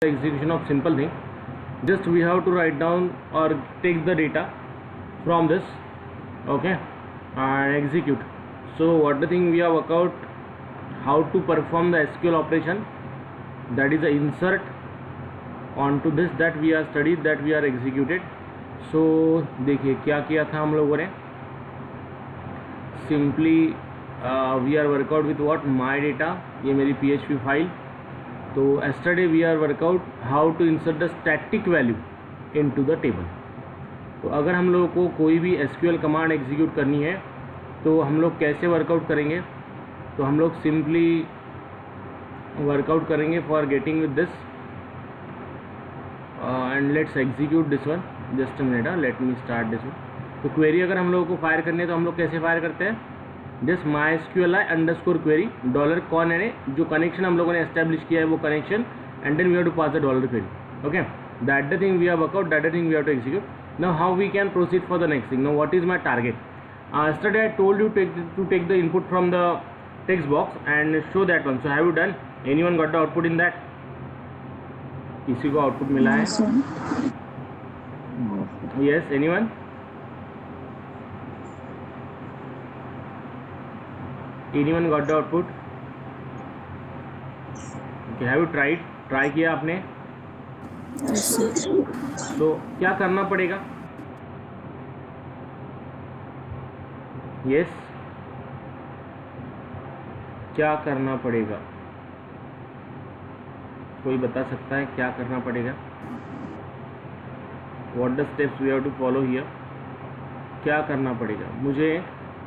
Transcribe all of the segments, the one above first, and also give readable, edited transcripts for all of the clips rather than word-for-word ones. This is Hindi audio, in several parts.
execution of simple thing. Just we have to write down or take the data from this, okay, and execute. So what the thing we have worked out, how to perform the SQL operation, that is the insert onto this, that we are studied, that we are executed. So देखिए क्या किया था हम लोगों ने. Simply we are work out with what, my data, ये मेरी PHP फाइल. तो yesterday we are work out how to insert the static value into the table. तो अगर हम लोगों को कोई भी SQL कमांड एग्जीक्यूट करनी है तो हम लोग कैसे वर्कआउट करेंगे, तो हम लोग सिंपली वर्कआउट करेंगे for getting with this and let's execute this one. Just a minute, let me start this one. तो क्वेरी अगर हम लोगों को फायर करनी है तो हम लोग कैसे फायर करते हैं, just MySQLi underscore query dollar con है, जो कनेक्शन हम लोगों ने एस्टेब्लिश किया है वो connection, and then we have to pass the dollar query. Okay, that the thing we have workout, that the thing we have to execute. Now how we can proceed for the next thing. Now what is my target. Yesterday I told you to take the input from the text box and show that one. So have you done? Anyone got the output in that? किसी को आउटपुट मिला है? Yes, anyone? Anyone got the output? Okay, have you tried? Try किया आपने? तो क्या करना पड़ेगा? Yes, क्या करना पड़ेगा, कोई बता सकता है क्या करना पड़ेगा? What the steps we have to follow here? क्या करना पड़ेगा मुझे?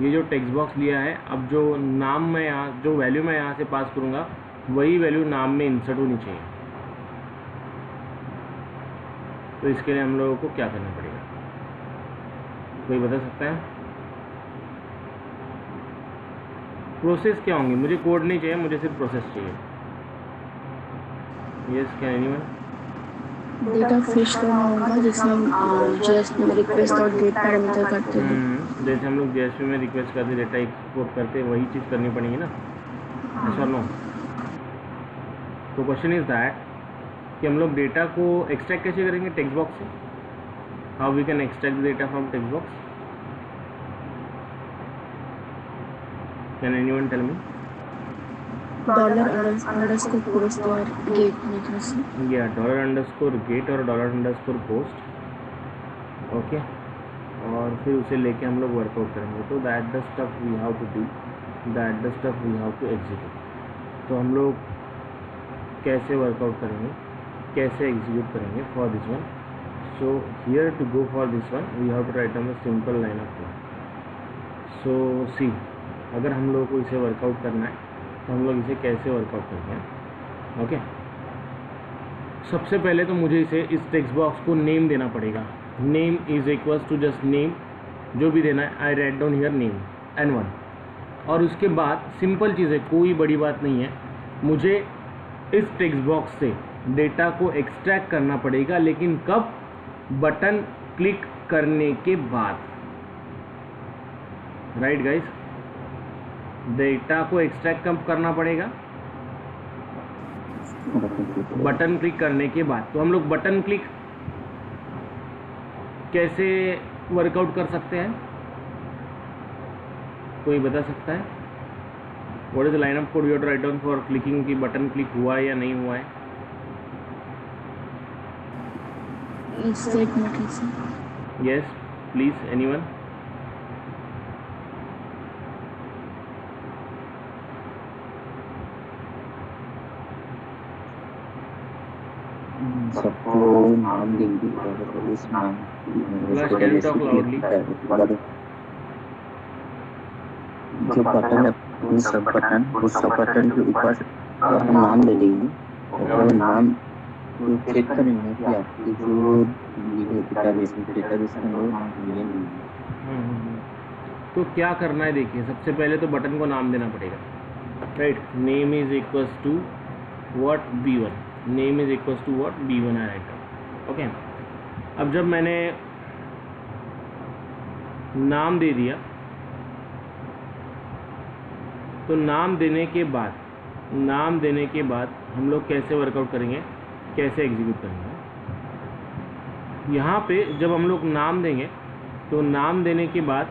ये जो टेक्स्ट बॉक्स लिया है, अब जो नाम मैं यहाँ, जो वैल्यू मैं यहाँ से पास करूँगा वही वैल्यू नाम में इंसर्ट होनी चाहिए. तो इसके लिए हम लोगों को क्या करना पड़ेगा, कोई बता सकता है? प्रोसेस क्या होंगे, मुझे कोड नहीं चाहिए, मुझे सिर्फ प्रोसेस चाहिए. Yes, can anyone? Data fish करना होगा जिसमें हम जेएसपी में रिक्वेस्ट और गेट पैरामीटर करते हैं. जैसे हम लोग जेएसपी में रिक्वेस्ट करते, डेटा एक्सपोर्ट करते, वही चीज़ करनी पड़ेगी ना. ऐसा नो. तो क्वेश्चन इज दैट कि हम लोग डेटा को एक्सट्रैक्ट कैसे करेंगे टेक्स्ट बॉक्स से. How we can extract the data from text box. Can anyone tell me? Dollar underscore post और गेट लिखने से. या डॉलर अंडरस्कोर गेट और डॉलर अंडरस्कोर पोस्ट. ओके, और फिर उसे लेके हम लोग वर्कआउट करेंगे. तो that the stuff we have to do, that the stuff we have to execute. तो हम लोग कैसे वर्कआउट करेंगे, कैसे एग्जीक्यूट करेंगे for this one. So here to go for this one we have to write down the simple line of code. So see, अगर हम लोगों को इसे वर्कआउट करना है तो हम लोग इसे कैसे वर्कआउट करते हैं. ओके, सबसे पहले तो मुझे इसे, इस टेक्स्ट बॉक्स को नेम देना पड़ेगा. Name is equals to just name, जो भी देना है. I write down here name N1. और उसके बाद सिंपल चीज़ है, कोई बड़ी बात नहीं है, मुझे इस टेक्स्ट बॉक्स से डेटा को एक्सट्रैक्ट करना पड़ेगा. लेकिन कब? बटन क्लिक करने के बाद. राइट गाइस, डेटा को एक्सट्रैक्ट कब करना पड़ेगा? बटन क्लिक करने के बाद. तो हम लोग बटन क्लिक कैसे वर्कआउट कर सकते हैं, कोई बता सकता है? What is the line of code we have to write down for clicking की बटन क्लिक हुआ है या नहीं हुआ है? Yes, please anyone? सबको नाम देंगे और इस नाम जो बटन है सब बटन के ऊपर हम नाम दे देंगे और नाम चेक करेंगे कि आपकी जो डेटाबेस में तो क्या करना है. देखिए, सबसे पहले तो बटन को नाम देना पड़ेगा. Right, name is equals to what, B1. Name is equals to what, B1 है. Right, okay. अब जब मैंने नाम दे दिया तो नाम देने के बाद हम लोग कैसे वर्कआउट करेंगे. कैसे एग्जीक्यूट करेंगे। यहाँ पे जब हम लोग नाम देंगे तो नाम देने के बाद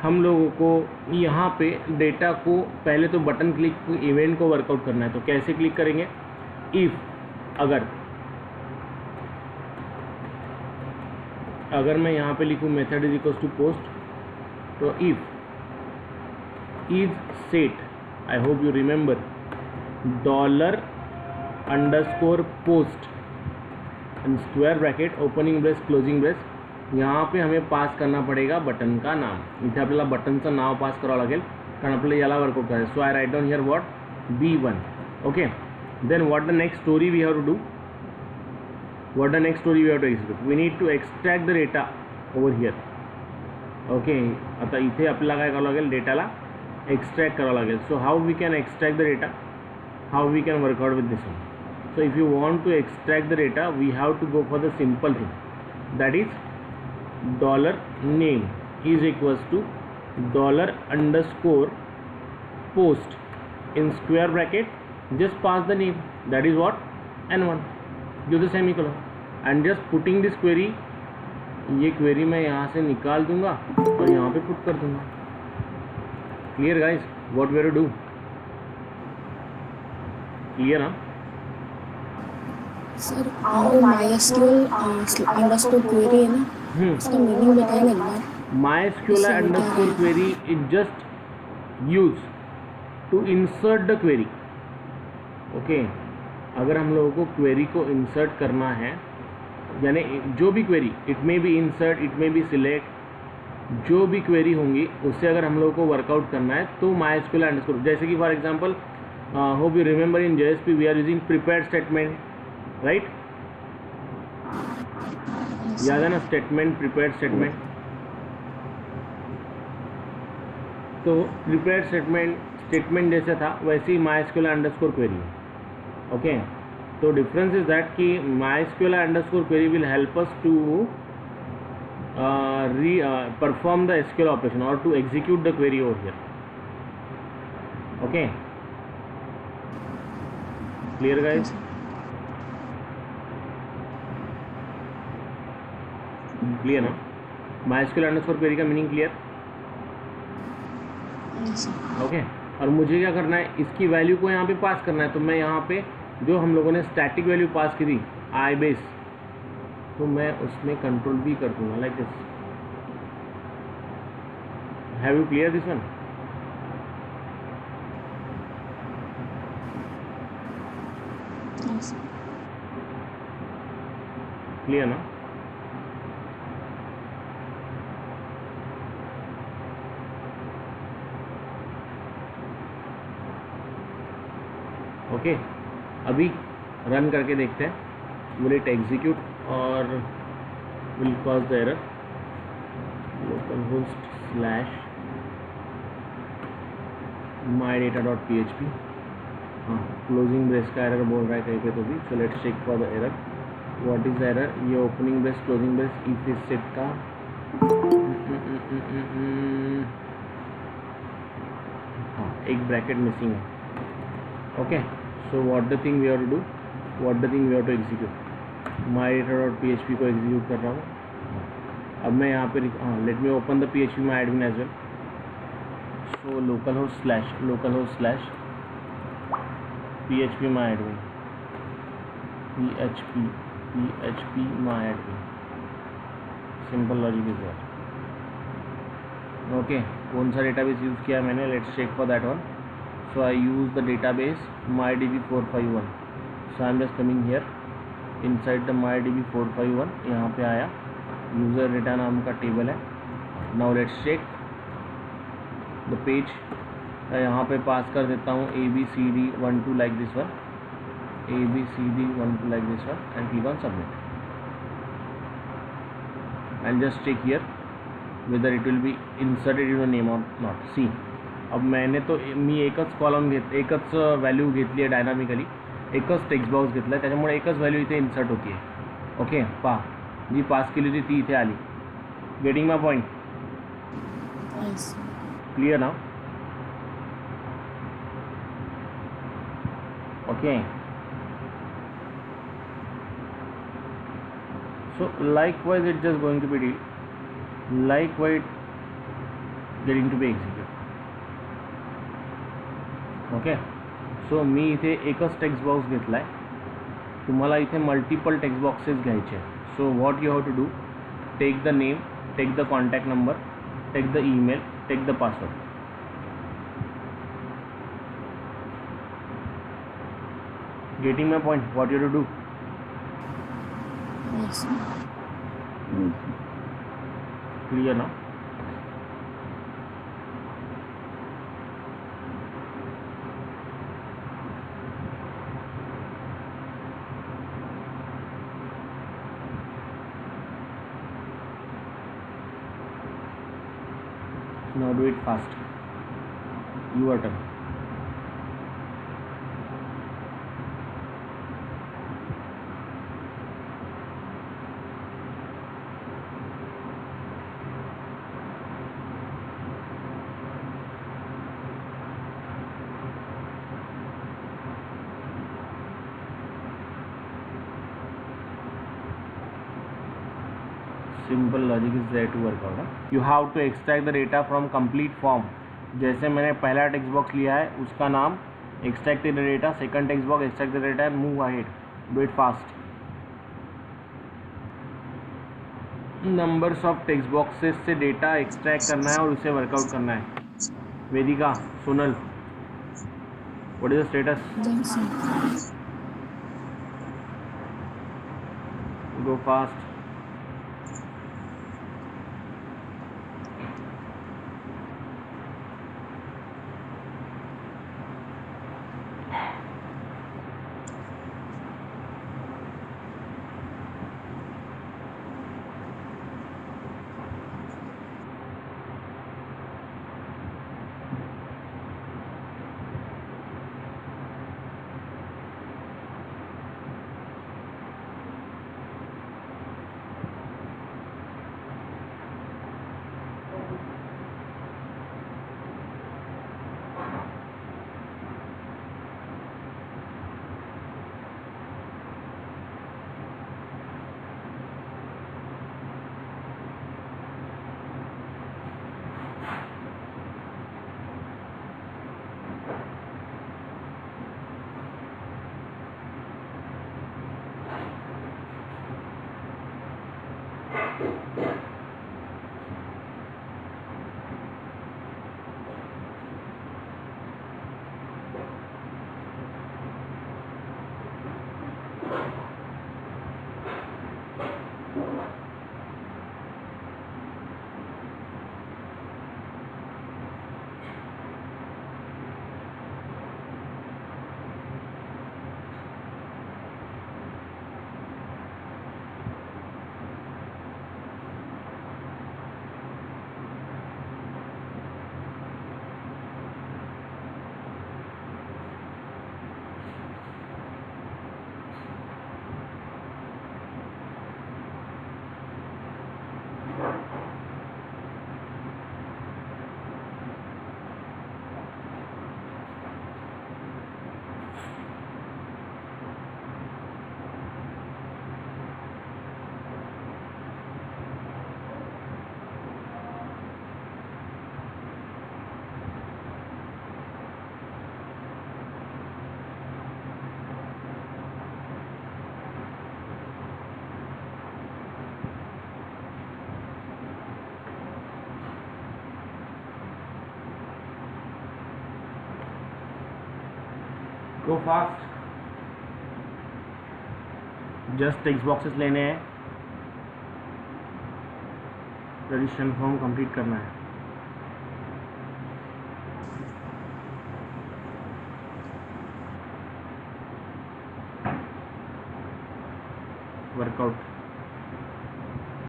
हम लोगों को यहाँ पे डेटा को पहले तो बटन क्लिक इवेंट को वर्कआउट करना है। तो कैसे क्लिक करेंगे, इफ़ अगर मैं यहाँ पे लिखूँ method is equals to post, तो if is set, I hope you remember, $_post in square bracket opening brace closing brace, यहाँ पे हमें पास करना पडेगा बटन का नाम. इथे आपल्याला बटनचं नाव पास करावं लागेल कारण आपल्याला याला वर्कआउट करायचं. So I write down here what B1. Okay, then what the next story we have to do, what the next story we have to execute, we need to extract the data over here. Okay, आता इथे आपल्याला काय करावं लागेल, डेटाला एक्स्ट्रॅक्ट करावं लागेल. So how we can extract the data, how we can work out with this one. So if you want to extract the data we have to go for the simple thing, that is $name is equals to $_post in square bracket, just pass the name, that is what, N1, give the semicolon and just putting this query. ये क्वेरी मैं यहाँ से निकाल दूंगा और यहाँ पे पुट कर दूंगा. Clear guys, what we have to do, clear ना सर? MySQL अंडरस्कोर क्वेरी है ना, इसका मीनिंग बताइए ना एक बार. MySQL underscore query is just use to insert the query. Okay, अगर हम लोगों को क्वेरी को इंसर्ट करना है, यानी जो भी query, it may be insert, it may be select, जो भी क्वेरी होंगी उससे अगर हम लोगों को वर्कआउट करना है तो MySQL अंडरस्कोर, जैसे कि for example hope you remember in JSP we are using prepared statement, right? याद है ना स्टेटमेंट, प्रिपेयर्ड स्टेटमेंट. तो प्रिपेयर्ड स्टेटमेंट जैसे था वैसे ही MySQL अंडरस्कोर क्वेरी है. Okay, so difference is that कि MySQL underscore query will help us to perform the SQL operation or to execute the query over here. Okay, clear guys? Clear ना? MySQL underscore query का मीनिंग क्लियर? ओके, और मुझे क्या करना है, इसकी वैल्यू को यहाँ पे पास करना है. तो मैं यहाँ पे जो हम लोगों ने स्टैटिक वैल्यू पास की थी आई बेस, तो मैं उसमें कंट्रोल भी कर दूंगा like this. Have you clear this one? Clear ना? ओके, अभी रन करके देखते हैं. विल इट एग्जीक्यूट और will cause the error. localhost/mydata.php. हाँ, क्लोजिंग ब्रेस का एरर बोल रहा है कहीं पे तो भी. So let's check for the error. What is the error? ये opening brace closing brace if is set का हाँ, एक ब्रैकेट मिसिंग है. Okay, so what the thing we have to do, what the thing we have to execute, mydata.php को एग्जीक्यूट कर रहा हूँ. अब मैं यहाँ पे हाँ, let me open the PHP my admin as well. so localhost/php my admin, php my admin, simple logic is that. Okay, कौन सा डेटाबेस यूज़ किया मैंने, let's check for that one. So I use the database MyDB451. So I am just coming here inside the MyDB451. यहाँ पे आया, यूज़र डेटा नाम का टेबल है. Now let's check the page. यहाँ पे पास कर देता हूँ ABCD12 like this one, ABCD12 like this one and click on submit. And just check here whether it will be inserted in your name or not. See, अब मैंने तो मी एकच कॉलम एकच व्हॅल्यू घेतली आहे डायनामिकली, एकच टेक्स्ट बॉक्स घेतला आहे, त्याच्यामुळे एकच व्हॅल्यू इथे इन्सर्ट होती आहे. ओके, पहा जी पास केली होती ती इथे आली. Getting my point? क्लियर ना? Okay, So likewise it just going to be likewise getting to be executed. Okay. So मी इथे एकच टेक्स्ट बॉक्स घेतला आहे. तुम्हाला इथे मल्टिपल टेक्स्ट बॉक्सेस घ्यायचे आहेत. So what you have to do, take the name, take the contact number, take the email, take the password. Getting my point? What you have to do? Yes. Clear now? Now do it fast. Your turn. Simple logic is there to work out. You have to extract the data from complete form. जैसे मैंने पहला टेक्स्ट बॉक्स लिया है उसका नाम extract the data, second text box extract the data and move ahead. Do it fast. Numbers of text boxes से डेटा एक्सट्रैक्ट करना है और उसे वर्कआउट करना है. Vedika, Sonal, what is the status? Go fast. Go fast. Just text boxes लेने हैं, रजिस्ट्रेशन फॉर्म कंप्लीट करना है. वर्कआउट.